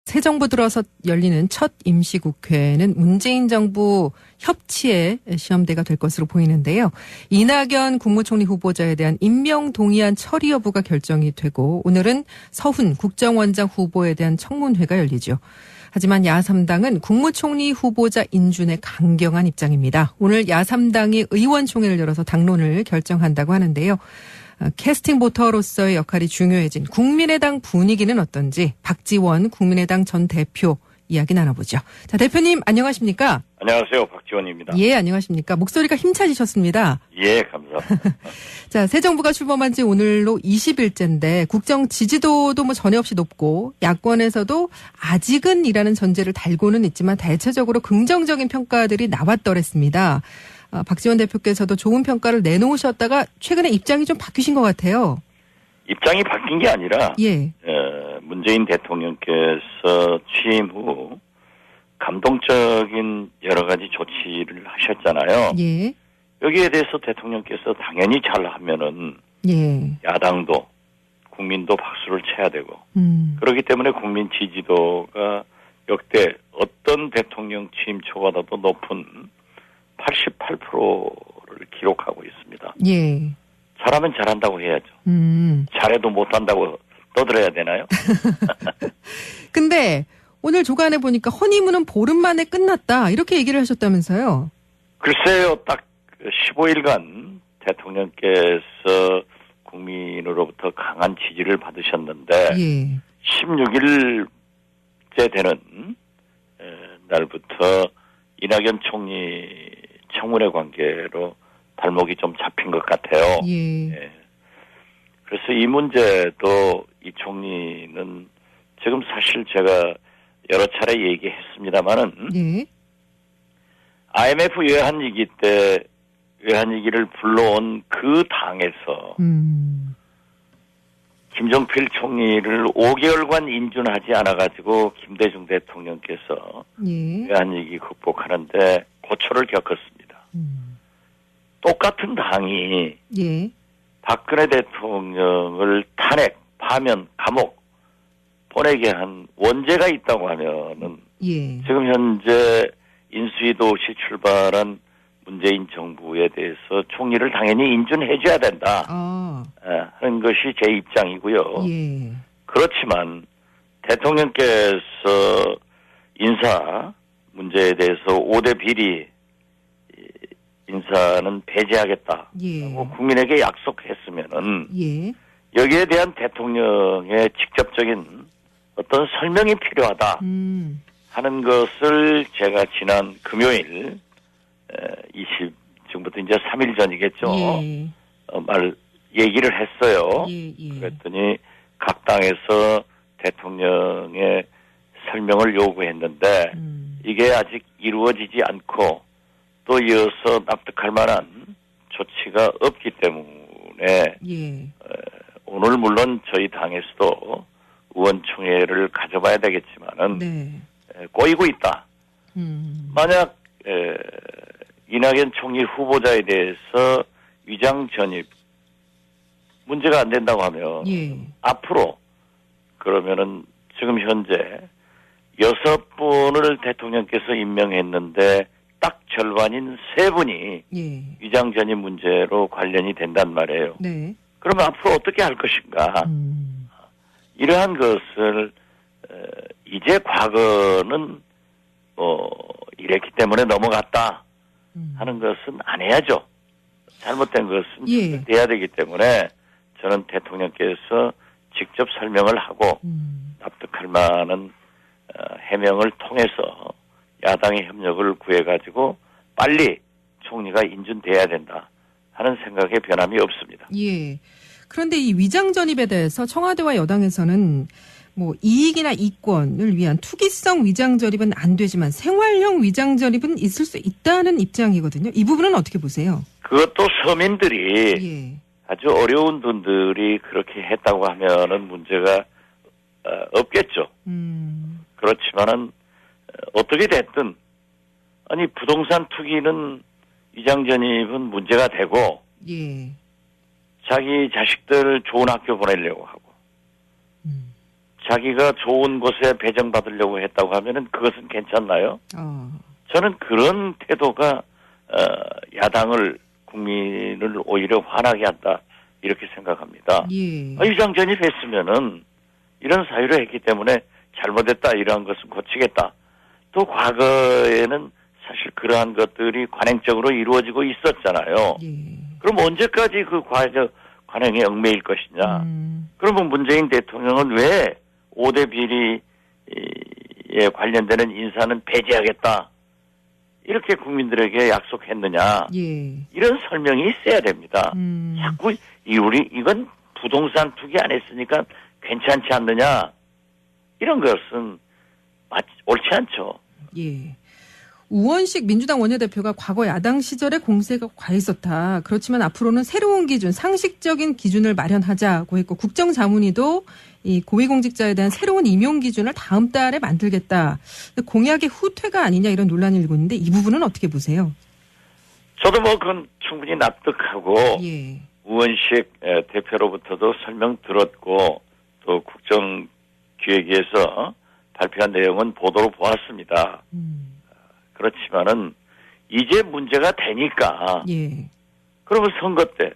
새 정부 들어서 열리는 첫 임시국회는 문재인 정부 협치의 시험대가 될 것으로 보이는데요. 이낙연 국무총리 후보자에 대한 임명 동의안 처리 여부가 결정이 되고 오늘은 서훈 국정원장 후보에 대한 청문회가 열리죠. 하지만 야3당은 국무총리 후보자 인준에 강경한 입장입니다. 오늘 야3당이 의원총회를 열어서 당론을 결정한다고 하는데요. 캐스팅 보터로서의 역할이 중요해진 국민의당 분위기는 어떤지 박지원 국민의당 전 대표 이야기 나눠보죠. 자, 대표님 안녕하십니까? 안녕하세요. 박지원입니다. 예, 안녕하십니까? 목소리가 힘차지셨습니다. 예, 감사합니다. 자, 새 정부가 출범한 지 오늘로 20일째인데 국정 지지도도 뭐 전혀 없이 높고 야권에서도 아직은 이라는 전제를 달고는 있지만 대체적으로 긍정적인 평가들이 나왔더랬습니다. 박지원 대표께서도 좋은 평가를 내놓으셨다가 최근에 입장이 좀 바뀌신 것 같아요. 입장이 바뀐 게 아니라 예. 문재인 대통령께서 취임 후 감동적인 여러 가지 조치를 하셨잖아요. 예. 여기에 대해서 대통령께서 당연히 잘하면은 예. 야당도 국민도 박수를 쳐야 되고 그렇기 때문에 국민 지지도가 역대 어떤 대통령 취임 초보다도 높은 88%를 기록하고 있습니다. 예. 잘하면 잘한다고 해야죠. 잘해도 못한다고 떠들어야 되나요? 근데 오늘 조간에 보니까 허니문은 보름 만에 끝났다 이렇게 얘기를 하셨다면서요? 글쎄요. 딱 15일간 대통령께서 국민으로부터 강한 지지를 받으셨는데 예. 16일째 되는 날부터 이낙연 총리 청문회 관계로 발목이 좀 잡힌 것 같아요. 예. 예. 그래서 이 문제도 이 총리는 지금 사실 제가 여러 차례 얘기했습니다마는 예. IMF 외환위기 때 외환위기를 불러온 그 당에서 김정필 총리를 5개월간 인준하지 않아가지고 김대중 대통령께서 예. 외환위기 극복하는데 고초를 겪었습니다. 똑같은 당이 예. 박근혜 대통령을 탄핵, 파면, 감옥 보내게 한 원죄가 있다고 하면은 예. 지금 현재 인수위도 없이 출발한 문재인 정부에 대해서 총리를 당연히 인준해줘야 된다 하는 것이 제 입장이고요. 예. 그렇지만 대통령께서 인사 문제에 대해서 5대 비리 인사는 배제하겠다고 예. 국민에게 약속했으면은 예. 여기에 대한 대통령의 직접적인 어떤 설명이 필요하다 하는 것을 제가 지난 금요일 지금부터 이제 3일 전이겠죠. 예. 얘기를 했어요. 예. 예. 그랬더니 각 당에서 대통령의 설명을 요구했는데 이게 아직 이루어지지 않고 또 이어서 납득할 만한 조치가 없기 때문에 예. 오늘 물론 저희 당에서도 의원총회를 가져봐야 되겠지만은 네. 꼬이고 있다. 만약 이낙연 총리 후보자에 대해서 위장 전입 문제가 안 된다고 하면 예. 앞으로 그러면은 지금 현재 6분을 대통령께서 임명했는데 딱 절반인 3분이 예. 위장 전입 문제로 관련이 된단 말이에요. 네. 그러면 앞으로 어떻게 할 것인가? 이러한 것을 이제 과거는 이랬기 때문에 넘어갔다 하는 것은 안 해야죠. 잘못된 것은 예. 돼야 되기 때문에 저는 대통령께서 직접 설명을 하고 납득할 만한 해명을 통해서 야당의 협력을 구해가지고 빨리 총리가 인준돼야 된다 하는 생각에 변함이 없습니다. 예. 그런데 이 위장 전입에 대해서 청와대와 여당에서는 뭐 이익이나 이권을 위한 투기성 위장 전입은 안 되지만 생활형 위장 전입은 있을 수 있다는 입장이거든요. 이 부분은 어떻게 보세요? 그것도 서민들이 예. 아주 어려운 분들이 그렇게 했다고 하면은 문제가 없겠죠. 그렇지만은 어떻게 됐든 아니 부동산 투기는 위장 전입은 문제가 되고 예. 자기 자식들 좋은 학교 보내려고 하고 자기가 좋은 곳에 배정받으려고 했다고 하면은 그것은 괜찮나요? 저는 그런 태도가 야당을 국민을 오히려 화나게 한다 이렇게 생각합니다. 예. 위장전입 했으면은 이런 사유를 했기 때문에 잘못했다 이러한 것은 고치겠다. 또 과거에는 사실 그러한 것들이 관행적으로 이루어지고 있었잖아요. 예. 그럼 언제까지 그 관행에 얽매일 것이냐. 그러면 문재인 대통령은 왜 5대 비리에 관련되는 인사는 배제하겠다. 이렇게 국민들에게 약속했느냐. 예. 이런 설명이 있어야 됩니다. 자꾸 이건 부동산 투기 안 했으니까 괜찮지 않느냐. 이런 것은 옳지 않죠. 예. 우원식 민주당 원내대표가 과거 야당 시절에 공세가 과했었다. 그렇지만 앞으로는 새로운 기준, 상식적인 기준을 마련하자고 했고 국정자문위도 이 고위공직자에 대한 새로운 임용 기준을 다음 달에 만들겠다. 공약의 후퇴가 아니냐 이런 논란이 일고 있는데 이 부분은 어떻게 보세요? 저도 그건 충분히 납득하고 예. 우원식 대표로부터도 설명 들었고 또 국정기획위에서 발표한 내용은 보도로 보았습니다. 그렇지만은 이제 문제가 되니까 예. 그러면 선거 때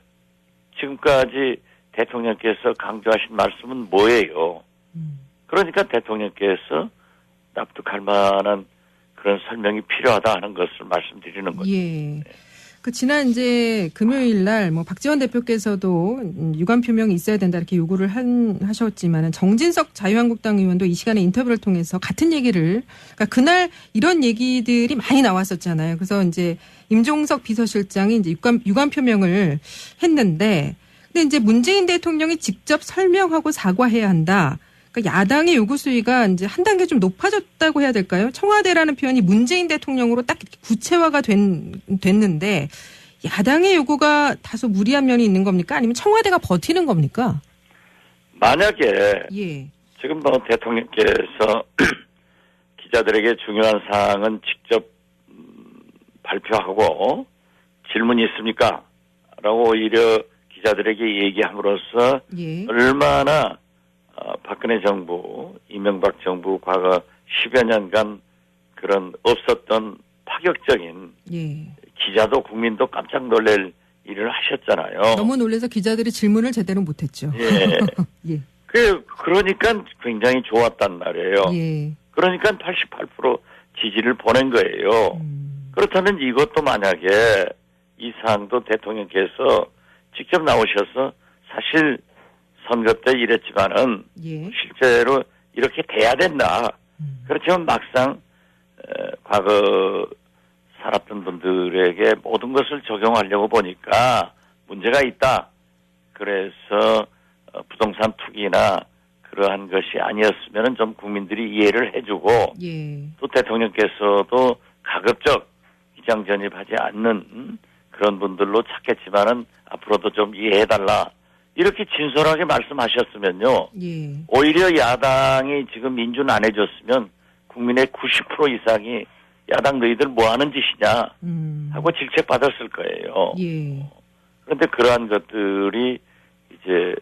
지금까지 대통령께서 강조하신 말씀은 뭐예요? 그러니까 대통령께서 납득할 만한 그런 설명이 필요하다 하는 것을 말씀드리는 거죠. 예. 지난 이제 금요일 날 박지원 대표께서도 유감 표명이 있어야 된다 이렇게 요구를 하셨지만은 정진석 자유한국당 의원도 이 시간에 인터뷰를 통해서 같은 얘기를 그러니까 그날 이런 얘기들이 많이 나왔었잖아요. 그래서 이제 임종석 비서실장이 이제 유감 표명을 했는데 근데 이제 문재인 대통령이 직접 설명하고 사과해야 한다. 그러니까 야당의 요구 수위가 이제 한 단계 좀 높아졌다고 해야 될까요? 청와대라는 표현이 문재인 대통령으로 딱 이렇게 구체화가 됐는데 야당의 요구가 다소 무리한 면이 있는 겁니까? 아니면 청와대가 버티는 겁니까? 만약에 예. 지금 대통령께서 기자들에게 중요한 사항은 직접 발표하고 질문이 있습니까? 라고 오히려 기자들에게 얘기함으로써 예. 얼마나 박근혜 정부, 이명박 정부 과거 10여 년간 그런 없었던 파격적인 예. 기자도 국민도 깜짝 놀랄 일을 하셨잖아요. 너무 놀라서 기자들이 질문을 제대로 못했죠. 예. 예. 그러니까 굉장히 좋았단 말이에요. 예. 그러니까 88% 지지를 보낸 거예요. 그렇다면 이것도 만약에 이 사항도 대통령께서 직접 나오셔서 사실 선거 때 이랬지만은 예. 실제로 이렇게 돼야 된다. 그렇지만 막상 과거 살았던 분들에게 모든 것을 적용하려고 보니까 문제가 있다. 그래서 부동산 투기나 그러한 것이 아니었으면 좀 국민들이 이해를 해주고 예. 또 대통령께서도 가급적 위장 전입하지 않는 그런 분들로 찾겠지만은 앞으로도 좀 이해해달라. 이렇게 진솔하게 말씀하셨으면요. 예. 오히려 야당이 지금 인준 안 해줬으면 국민의 90% 이상이 야당 너희들 뭐 하는 짓이냐 하고 질책받았을 거예요. 예. 그런데 그러한 것들이 이제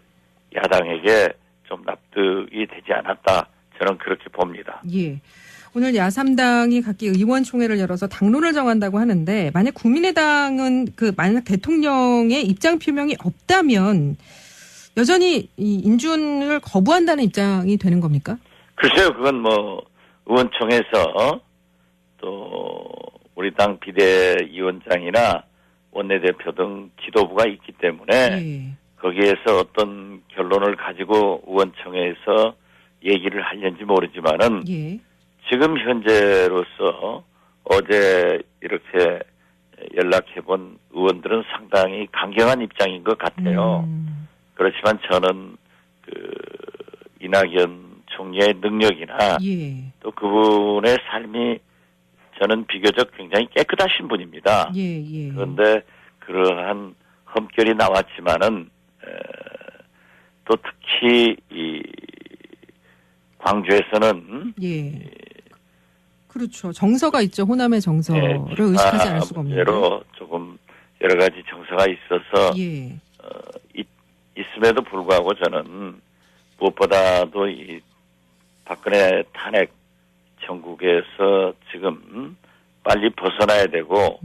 야당에게 좀 납득이 되지 않았다. 저는 그렇게 봅니다. 예. 오늘 야3당이 각기 의원총회를 열어서 당론을 정한다고 하는데 만약 국민의당은 만약 대통령의 입장 표명이 없다면 여전히 이 인준을 거부한다는 입장이 되는 겁니까? 글쎄요. 그건 의원총회에서 또 우리 당 비대위원장이나 원내대표 등 지도부가 있기 때문에 예. 거기에서 어떤 결론을 가지고 의원총회에서 얘기를 하려는지 모르지만은 예. 지금 현재로서 어제 이렇게 연락해본 의원들은 상당히 강경한 입장인 것 같아요. 그렇지만 저는 이낙연 총리의 능력이나 예. 또 그분의 삶이 저는 비교적 굉장히 깨끗하신 분입니다. 예, 예. 그런데 그러한 흠결이 나왔지만은 또 특히 이 광주에서는 예. 그렇죠. 정서가 있죠. 호남의 정서를 의식하지 않을 수가 없는데. 문제로 조금 여러 가지 정서가 있어서 예. 있음에도 불구하고 저는 무엇보다도 이 박근혜 탄핵 정국에서 지금 빨리 벗어나야 되고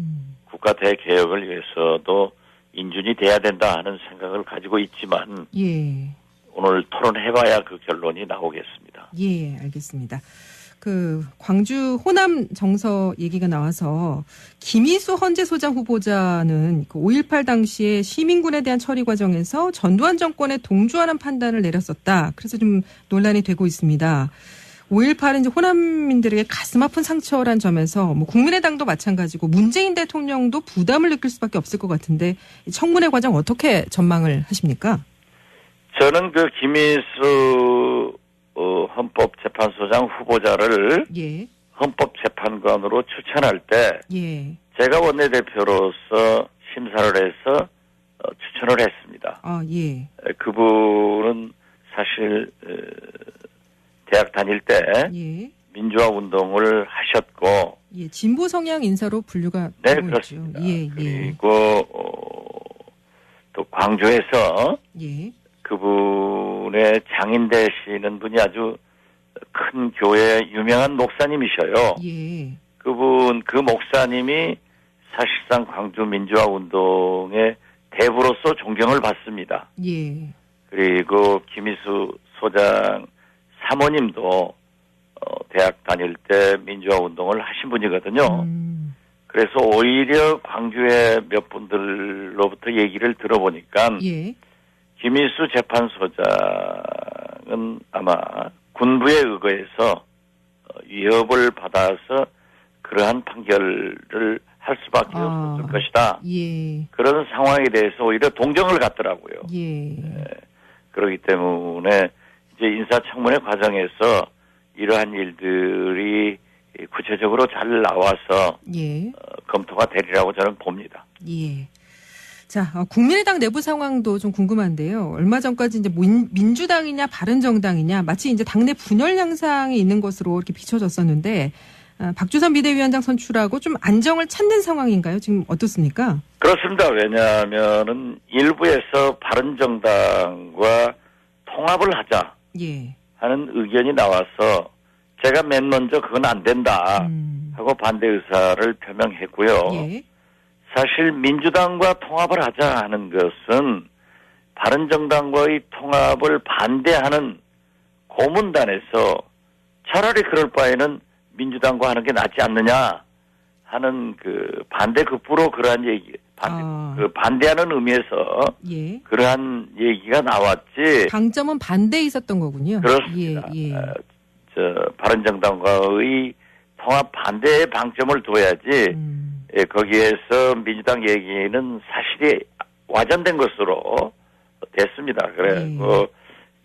국가 대개혁을 위해서도 인준이 돼야 된다 하는 생각을 가지고 있지만 예. 오늘 토론해봐야 그 결론이 나오겠습니다. 예, 알겠습니다. 광주 호남 정서 얘기가 나와서 김희수 헌재소장 후보자는 5.18 당시에 시민군에 대한 처리 과정에서 전두환 정권에 동조하는 판단을 내렸었다. 그래서 좀 논란이 되고 있습니다. 5.18은 이제 호남민들에게 가슴 아픈 상처란 점에서 국민의당도 마찬가지고 문재인 대통령도 부담을 느낄 수밖에 없을 것 같은데 청문회 과정 어떻게 전망을 하십니까? 저는 김희수 헌법재판소장 후보자를 예. 헌법재판관으로 추천할 때 예. 제가 원내대표로서 심사를 해서 추천을 했습니다. 아, 예. 그분은 사실 대학 다닐 때 예. 민주화 운동을 하셨고 예, 진보 성향 인사로 분류가 네, 되고 그렇습니다. 있죠. 예, 그리고 또 광주에서 예. 그분의 장인 되시는 분이 아주 큰 교회 유명한 목사님이셔요. 예. 그 목사님이 사실상 광주 민주화 운동의 대부로서 존경을 받습니다. 예. 그리고 김희수 소장 사모님도 대학 다닐 때 민주화 운동을 하신 분이거든요. 그래서 오히려 광주의 몇 분들로부터 얘기를 들어보니까 예. 김희수 재판소장은 아마 군부에 의거해서 위협을 받아서 그러한 판결을 할 수밖에 없었을 것이다. 예. 그런 상황에 대해서 오히려 동정을 갖더라고요. 예. 그렇기 때문에 이제 인사청문회 과정에서 이러한 일들이 구체적으로 잘 나와서 예. 검토가 되리라고 저는 봅니다. 예. 자, 국민의당 내부 상황도 좀 궁금한데요. 얼마 전까지 이제 민주당이냐 바른정당이냐 마치 이제 당내 분열 양상이 있는 것으로 이렇게 비춰졌었는데 박주선 비대위원장 선출하고 좀 안정을 찾는 상황인가요? 지금 어떻습니까? 그렇습니다. 왜냐하면은 일부에서 바른정당과 통합을 하자 예. 하는 의견이 나와서 제가 맨 먼저 그건 안 된다 하고 반대 의사를 표명했고요. 예. 사실 민주당과 통합을 하자 하는 것은 바른정당과의 통합을 반대하는 고문단에서 차라리 그럴 바에는 민주당과 하는 게 낫지 않느냐 하는 반대급부로 그러한 얘기, 반대하는 의미에서 예. 그러한 얘기가 나왔지. 방점은 반대에 있었던 거군요. 그렇습니다. 예. 예. 바른정당과의 통합 반대에 방점을 둬야지. 거기에서 민주당 얘기는 사실이 와전된 것으로 됐습니다. 그래서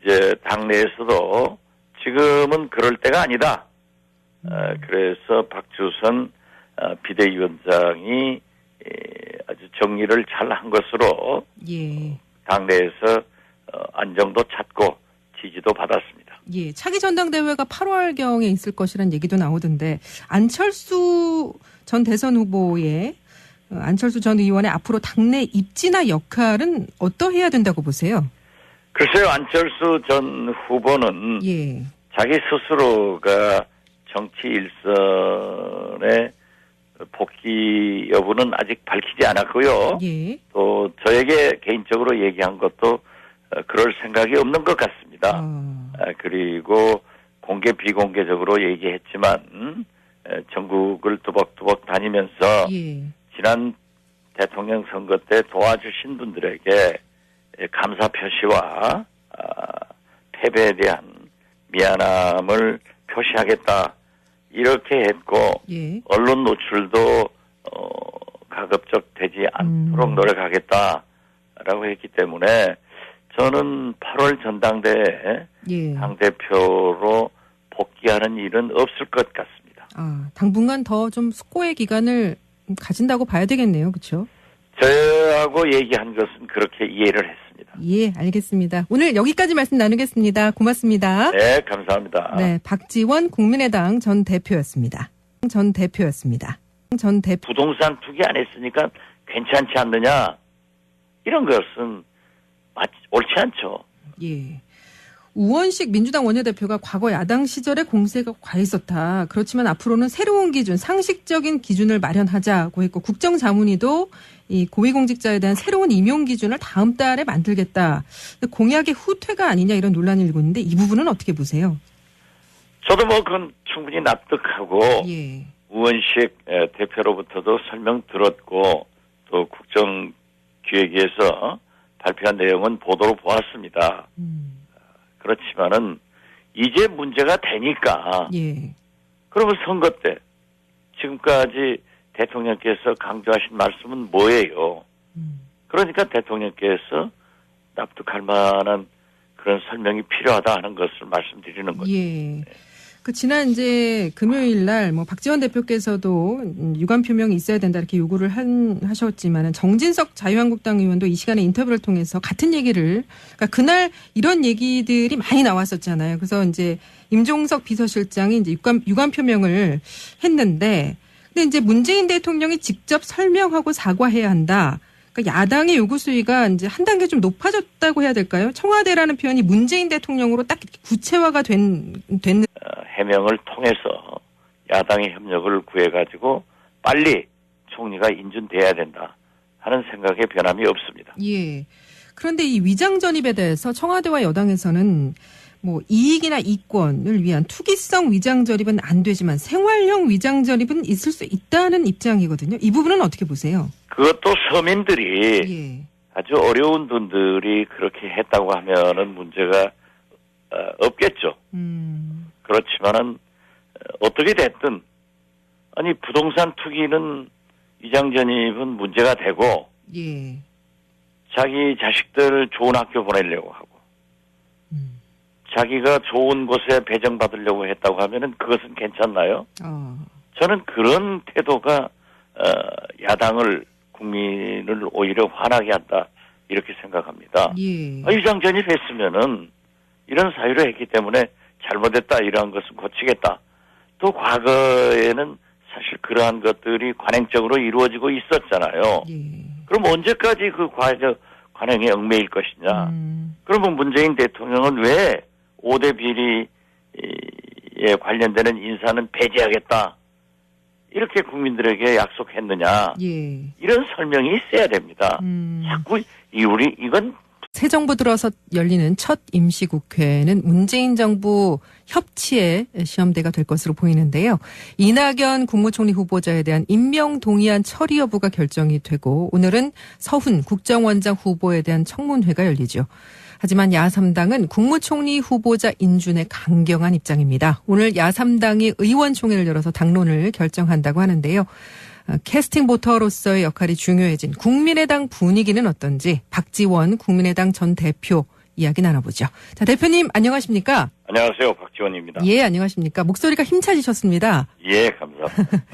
이제 당내에서도 지금은 그럴 때가 아니다. 그래서 박주선 비대위원장이 아주 정리를 잘 한 것으로 예. 당내에서 안정도 찾고 지지도 받았습니다. 예, 차기 전당대회가 8월경에 있을 것이란 얘기도 나오던데 안철수 전 대선 후보의 안철수 전 의원의 앞으로 당내 입지나 역할은 어떠해야 된다고 보세요? 글쎄요, 안철수 전 후보는 예. 자기 스스로가 정치 일선에 복귀 여부는 아직 밝히지 않았고요. 예. 또 저에게 개인적으로 얘기한 것도 그럴 생각이 없는 것 같습니다. 그리고 공개 비공개적으로 얘기했지만 전국을 뚜벅뚜벅 다니면서 예. 지난 대통령 선거 때 도와주신 분들에게 감사 표시와 패배에 대한 미안함을 표시하겠다 이렇게 했고 예. 언론 노출도 가급적 되지 않도록 노력하겠다라고 했기 때문에 저는 8월 전당대회에 예. 당대표로 복귀하는 일은 없을 것 같습니다. 당분간 더 좀 숙고의 기간을 가진다고 봐야 되겠네요. 그렇죠? 저하고 얘기한 것은 그렇게 이해를 했습니다. 예, 알겠습니다. 오늘 여기까지 말씀 나누겠습니다. 고맙습니다. 네, 감사합니다. 네, 박지원 국민의당 전 대표였습니다. 부동산 투기 안 했으니까 괜찮지 않느냐 이런 것은 옳지 않죠. 예. 우원식 민주당 원내대표가 과거 야당 시절에 공세가 과했었다. 그렇지만 앞으로는 새로운 기준, 상식적인 기준을 마련하자고 했고 국정자문위도 이 고위공직자에 대한 새로운 임용 기준을 다음 달에 만들겠다. 공약의 후퇴가 아니냐 이런 논란이 일고 있는데 이 부분은 어떻게 보세요? 저도 그건 충분히 납득하고 예. 우원식 대표로부터도 설명 들었고 또 국정기획위에서 발표한 내용은 보도로 보았습니다. 그렇지만은 이제 문제가 되니까 예. 그러면 선거 때 지금까지 대통령께서 강조하신 말씀은 뭐예요? 그러니까 대통령께서 납득할 만한 그런 설명이 필요하다 하는 것을 말씀드리는 거죠. 예. 그 지난 이제 금요일 날 박지원 대표께서도 유감 표명이 있어야 된다 이렇게 요구를 하셨지만은 정진석 자유한국당 의원도 이 시간에 인터뷰를 통해서 같은 얘기를 그러니까 그날 이런 얘기들이 많이 나왔었잖아요. 그래서 이제 임종석 비서실장이 이제 유감 표명을 했는데 근데 이제 문재인 대통령이 직접 설명하고 사과해야 한다. 그러니까 야당의 요구 수위가 이제 한 단계 좀 높아졌다고 해야 될까요? 청와대라는 표현이 문재인 대통령으로 딱 구체화가 된 해명을 통해서 야당의 협력을 구해가지고 빨리 총리가 인준돼야 된다 하는 생각에 변함이 없습니다. 예. 그런데 이 위장 전입에 대해서 청와대와 여당에서는 이익이나 이권을 위한 투기성 위장 전입은 안 되지만 생활형 위장 전입은 있을 수 있다는 입장이거든요. 이 부분은 어떻게 보세요? 그것도 서민들이 예. 아주 어려운 분들이 그렇게 했다고 하면은 문제가 없겠죠. 그렇지만은 어떻게 됐든 아니 부동산 투기는 위장 전입은 문제가 되고 예. 자기 자식들 좋은 학교 보내려고 하고 자기가 좋은 곳에 배정받으려고 했다고 하면은 그것은 괜찮나요? 저는 그런 태도가 야당을 국민을 오히려 화나게 한다 이렇게 생각합니다. 예. 위장 전입했으면은 이런 사유를 했기 때문에 잘못했다 이러한 것은 고치겠다. 또 과거에는 사실 그러한 것들이 관행적으로 이루어지고 있었잖아요. 예. 그럼 언제까지 그 관행에 얽매일 것이냐. 그러면 문재인 대통령은 왜 5대 비리에 관련되는 인사는 배제하겠다. 이렇게 국민들에게 약속했느냐. 예. 이런 설명이 있어야 됩니다. 자꾸 이건 새 정부 들어서 열리는 첫 임시국회는 문재인 정부 협치의 시험대가 될 것으로 보이는데요. 이낙연 국무총리 후보자에 대한 임명 동의안 처리 여부가 결정이 되고 오늘은 서훈 국정원장 후보에 대한 청문회가 열리죠. 하지만 야3당은 국무총리 후보자 인준에 강경한 입장입니다. 오늘 야3당이 의원총회를 열어서 당론을 결정한다고 하는데요. 캐스팅 보터로서의 역할이 중요해진 국민의당 분위기는 어떤지 박지원 국민의당 전 대표 이야기 나눠보죠. 자, 대표님 안녕하십니까? 안녕하세요. 박지원입니다. 예, 안녕하십니까? 목소리가 힘차지셨습니다. 예, 감사합니다.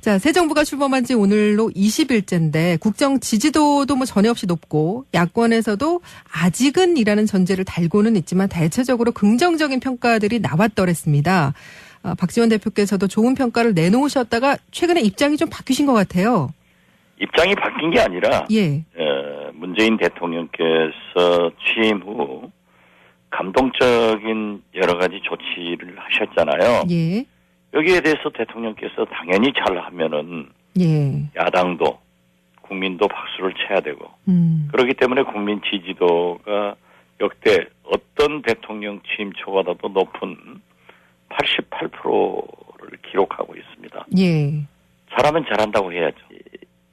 자, 새 정부가 출범한 지 오늘로 20일째인데 국정 지지도도 전혀 없이 높고 야권에서도 아직은 이라는 전제를 달고는 있지만 대체적으로 긍정적인 평가들이 나왔더랬습니다. 박지원 대표께서도 좋은 평가를 내놓으셨다가 최근에 입장이 좀 바뀌신 것 같아요. 입장이 바뀐 게 아니라 예. 문재인 대통령께서 취임 후 감동적인 여러 가지 조치를 하셨잖아요. 예. 여기에 대해서 대통령께서 당연히 잘하면은 예. 야당도 국민도 박수를 쳐야 되고 그렇기 때문에 국민 지지도가 역대 어떤 대통령 취임 초보다도 높은 88%를 기록하고 있습니다. 예. 잘하면 잘한다고 해야죠.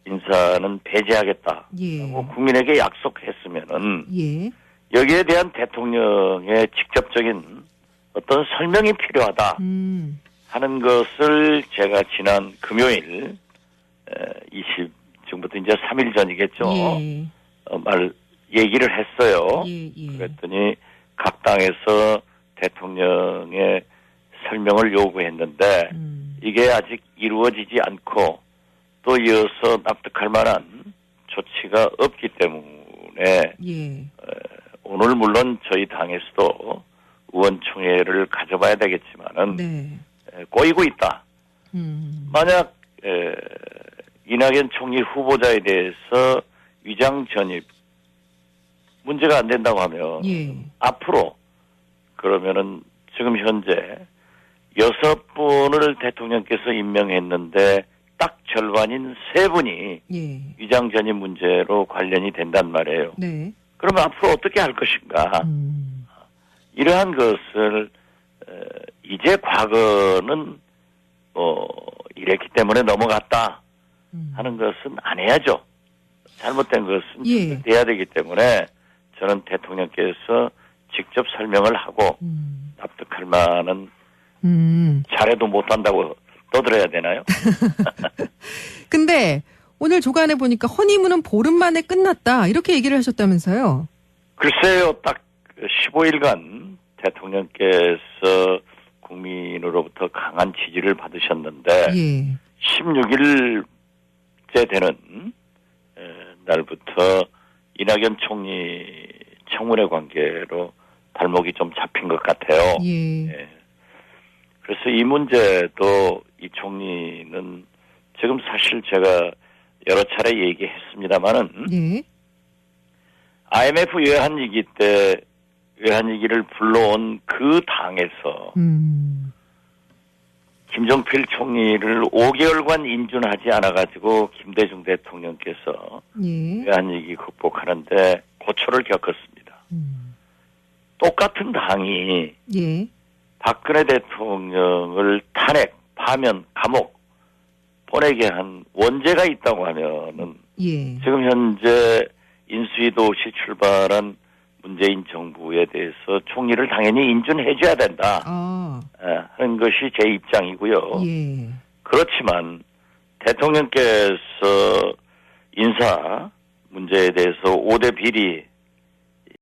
인사는 배제하겠다. 예. 국민에게 약속했으면은 예. 여기에 대한 대통령의 직접적인 어떤 설명이 필요하다 하는 것을 제가 지난 금요일 지금부터 이제 3일 전이겠죠. 예. 얘기를 했어요. 예. 예. 그랬더니 각 당에서 대통령의 설명을 요구했는데 이게 아직 이루어지지 않고 또 이어서 납득할 만한 조치가 없기 때문에 예. 오늘 물론 저희 당에서도 의원총회를 가져봐야 되겠지만은 네. 꼬이고 있다. 만약 이낙연 총리 후보자에 대해서 위장 전입 문제가 안 된다고 하면 예. 앞으로 그러면은 지금 현재 6분을 대통령께서 임명했는데 딱 절반인 3분이 예. 위장 전입 문제로 관련이 된단 말이에요. 네. 그러면 앞으로 어떻게 할 것인가? 이러한 것을 이제 과거는 이랬기 때문에 넘어갔다 하는 것은 안 해야죠. 잘못된 것은 예. 돼야 되기 때문에 저는 대통령께서 직접 설명을 하고 납득할 만한 잘해도 못한다고 떠들어야 되나요? 근데 오늘 조간에 보니까 허니문은 보름 만에 끝났다 이렇게 얘기를 하셨다면서요? 글쎄요. 딱 15일간 대통령께서 국민으로부터 강한 지지를 받으셨는데 예. 16일째 되는 날부터 이낙연 총리 청문회 관계로 발목이 좀 잡힌 것 같아요. 예. 예. 그래서 이 문제도 이 총리는 지금 사실 제가 여러 차례 얘기했습니다마는 예. IMF 외환위기 때 외환위기를 불러온 그 당에서 김종필 총리를 5개월간 인준하지 않아가지고 김대중 대통령께서 예. 외환위기 극복하는데 고초를 겪었습니다. 똑같은 당이 예. 박근혜 대통령을 탄핵, 파면, 감옥 보내게 한 원죄가 있다고 하면은 예. 지금 현재 인수위도 없이 출발한 문재인 정부에 대해서 총리를 당연히 인준해줘야 된다 하는 것이 제 입장이고요. 예. 그렇지만 대통령께서 인사 문제에 대해서 5대 비리